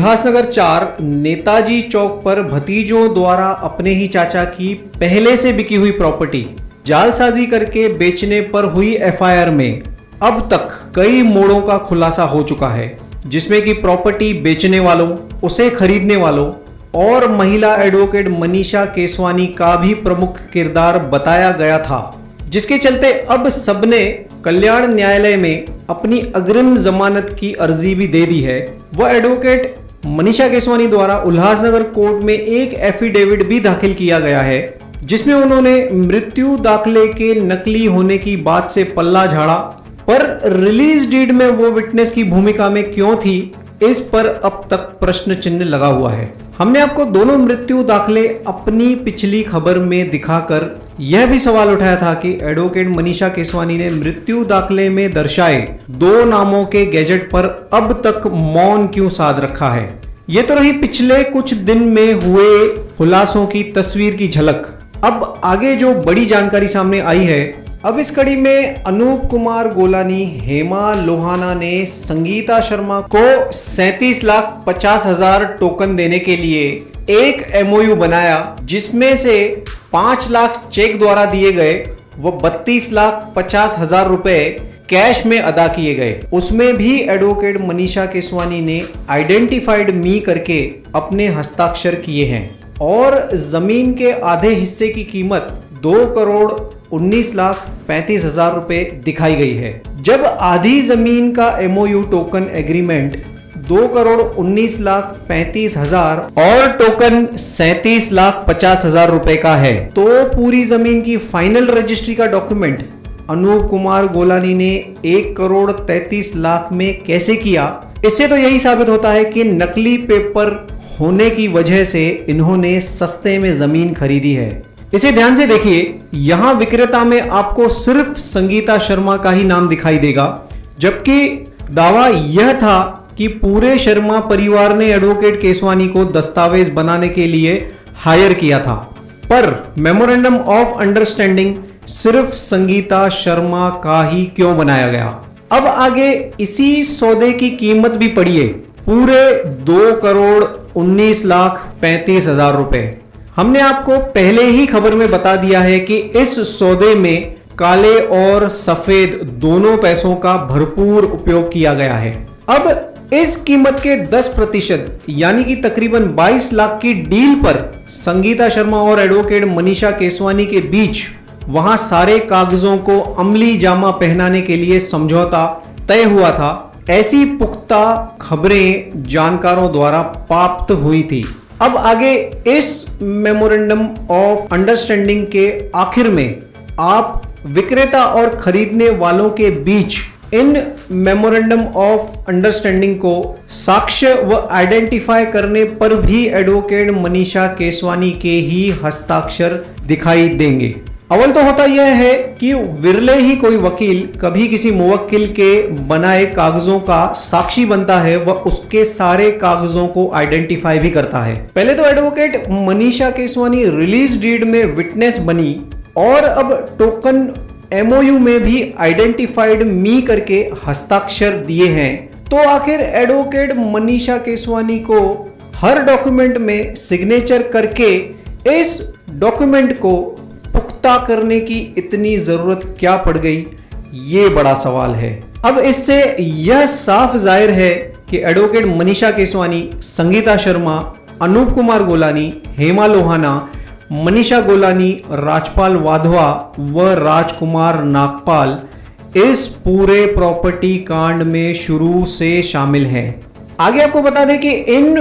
उल्लासनगर 4 नेताजी चौक पर भतीजों द्वारा अपने ही चाचा की पहले से बिकी हुई प्रॉपर्टी जालसाजी करके बेचने पर हुई एफआईआर में अब तक कई मोड़ों का खुलासा हो चुका है, जिसमें कि प्रॉपर्टी बेचने वालों, उसे खरीदने वालों और महिला एडवोकेट मनीषा केसवानी का भी प्रमुख किरदार बताया गया था, जिसके चलते अब सबने कल्याण न्यायालय में अपनी अग्रिम जमानत की अर्जी भी दे दी है। वह एडवोकेट मनीषा केसवानी द्वारा उल्लासनगर कोर्ट में एक एफिडेविट भी दाखिल किया गया है, जिसमें उन्होंने मृत्यु दाखले के नकली होने की बात से पल्ला झाड़ा, पर रिलीज डीड में वो विटनेस की भूमिका में क्यों थी, इस पर अब तक प्रश्न चिन्ह लगा हुआ है। हमने आपको दोनों मृत्यु दाखले अपनी पिछली खबर में दिखाकर यह भी सवाल उठाया था कि एडवोकेट मनीषा केसवानी ने मृत्यु दाखले में दर्शाए 2 नामों के गैजेट पर अब तक मौन क्यों साध रखा है। ये तो रही पिछले कुछ दिन में हुए खुलासों की तस्वीर की झलक। अब आगे जो बड़ी जानकारी सामने आई है, अब इस कड़ी में अनूप कुमार गोलानी, हेमा लोहाना ने संगीता शर्मा को 37,50,000 टोकन देने के लिए एक एमओयू बनाया, जिसमें से 5 लाख चेक द्वारा दिए गए व 32,50,000 रुपए कैश में अदा किए गए। उसमें भी एडवोकेट मनीषा केसवानी ने आइडेंटिफाइड मी करके अपने हस्ताक्षर किए हैं और जमीन के आधे हिस्से की कीमत 2,19,35,000 रुपए दिखाई गई है, जब आधी जमीन का एमओयू टोकन एग्रीमेंट 2,19,35,000 और टोकन 37,50,000 रुपए का है, तो पूरी जमीन की फाइनल रजिस्ट्री का डॉक्यूमेंट अनूप कुमार गोलानी ने 1,33,00,000 में कैसे किया। इससे तो यही साबित होता है कि नकली पेपर होने की वजह से इन्होंने सस्ते में जमीन खरीदी है। इसे ध्यान से देखिए, यहां विक्रेता में आपको सिर्फ संगीता शर्मा का ही नाम दिखाई देगा, जबकि दावा यह था कि पूरे शर्मा परिवार ने एडवोकेट केसवानी को दस्तावेज बनाने के लिए हायर किया था, पर मेमोरेंडम ऑफ अंडरस्टैंडिंग सिर्फ संगीता शर्मा का ही क्यों बनाया गया। अब आगे इसी सौदे की कीमत भी पढ़िए, पूरे 2,19,35,000 रुपए। हमने आपको पहले ही खबर में बता दिया है कि इस सौदे में काले और सफेद दोनों पैसों का भरपूर उपयोग किया गया है। अब इस कीमत के 10% यानी कि तकरीबन 22 लाख की डील पर संगीता शर्मा और एडवोकेट मनीषा केसवानी के बीच वहां सारे कागजों को अमली जामा पहनाने के लिए समझौता तय हुआ था। ऐसी पुख्ता खबरें जानकारों द्वारा प्राप्त हुई थी। अब आगे इस मेमोरेंडम ऑफ अंडरस्टैंडिंग के आखिर में आप विक्रेता और खरीदने वालों के बीच इन मेमोरेंडम ऑफ अंडरस्टैंडिंग को साक्ष्य व आइडेंटिफाई करने पर भी एडवोकेट मनीषा केसवानी के ही हस्ताक्षर दिखाई देंगे। अव्वल तो होता यह है कि विरले ही कोई वकील कभी किसी मुवक्किल के बनाए कागजों का साक्षी बनता है व उसके सारे कागजों को आइडेंटिफाई भी करता है। पहले तो advocate Manisha Keswani release deed में विटनेस बनी और अब टोकन एमओयू में भी आइडेंटिफाइड मी करके हस्ताक्षर दिए हैं, तो आखिर एडवोकेट मनीषा केसवानी को हर डॉक्यूमेंट में सिग्नेचर करके इस डॉक्यूमेंट को पुख्ता करने की इतनी जरूरत क्या पड़ गई, ये बड़ा सवाल है। अब इससे यह साफ जाहिर है कि एडवोकेट मनीषा केसवानी, संगीता शर्मा, अनूप कुमार गोलानी, हेमा लोहाना, मनीषा गोलानी, राजपाल वाधवा व राजकुमार नागपाल इस पूरे प्रॉपर्टी कांड में शुरू से शामिल हैं। आगे आपको बता दें कि इन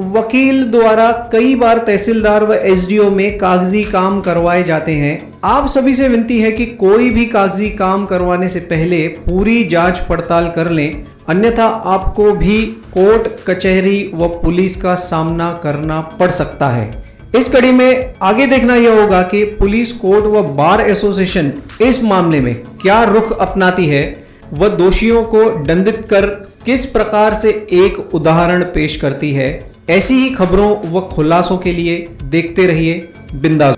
वकील द्वारा कई बार तहसीलदार व एसडीओ में कागजी काम करवाए जाते हैं। आप सभी से विनती है कि कोई भी कागजी काम करवाने से पहले पूरी जांच पड़ताल कर लें, अन्यथा आपको भी कोर्ट, कचहरी व पुलिस का सामना करना पड़ सकता है। इस कड़ी में आगे देखना यह होगा कि पुलिस, कोर्ट व बार एसोसिएशन इस मामले में क्या रुख अपनाती है व दोषियों को दंडित कर किस प्रकार से एक उदाहरण पेश करती है। ऐसी ही खबरों व खुलासों के लिए देखते रहिए बिंदास।